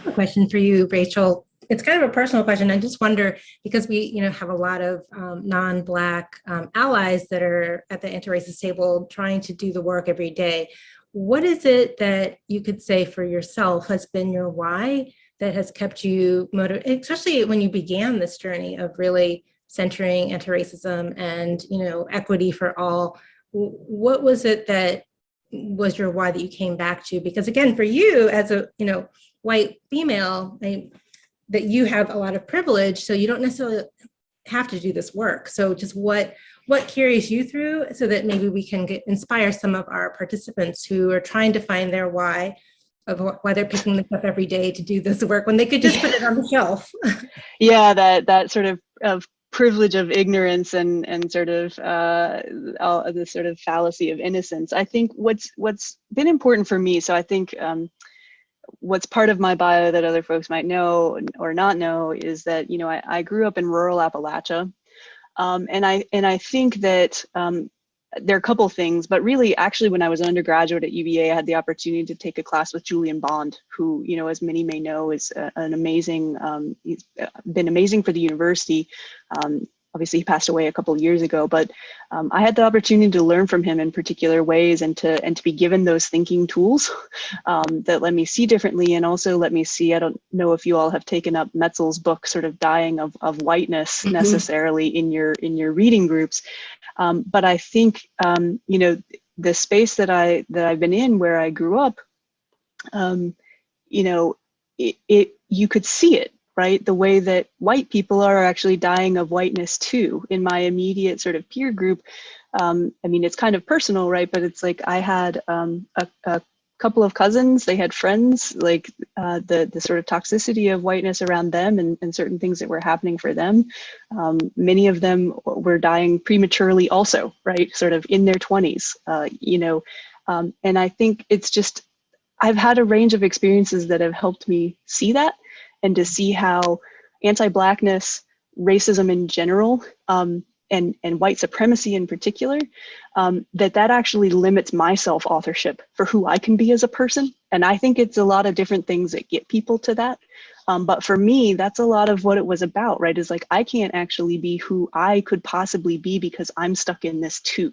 A question for you, Rachel. It's kind of a personal question. I just wonder because we, have a lot of non-Black allies that are at the anti-racist table trying to do the work every day. What is it that you could say for yourself has been your why that has kept you motivated, especially when you began this journey of really centering anti-racism and equity for all? What was it that was your why that you came back to? Because again, for you as a white female, that you have a lot of privilege, so you don't necessarily have to do this work. So just what carries you through so that maybe we can inspire some of our participants who are trying to find their why of why they're picking this up every day to do this work when they could just put it on the shelf. Yeah, that sort of privilege of ignorance and sort of the sort of fallacy of innocence. I think what's been important for me, so I think what's part of my bio that other folks might know or not know is that I grew up in rural Appalachia, and I think that there are a couple things, but really actually when I was an undergraduate at UVA, I had the opportunity to take a class with Julian Bond, who, as many may know, is an amazing, he's been amazing for the university. Obviously he passed away a couple of years ago, but I had the opportunity to learn from him in particular ways and to be given those thinking tools that let me see differently, and also let me see, I don't know if you all have taken up Metzl's book, sort of Dying of Whiteness, necessarily in your reading groups. But I think, the space that I've been in where I grew up, you could see it, right? The way that white people are actually dying of whiteness too. In my immediate sort of peer group, it's kind of personal, right? But it's like I had a couple of cousins, they had friends, like the sort of toxicity of whiteness around them and certain things that were happening for them. Many of them were dying prematurely also, right? Sort of in their 20s, and I think it's just, I've had a range of experiences that have helped me see that and to see how anti-Blackness, racism in general, and white supremacy in particular, that actually limits my self-authorship for who I can be as a person. And I think it's a lot of different things that get people to that. But for me, that's a lot of what it was about, right? Is like, I can't actually be who I could possibly be because I'm stuck in this too.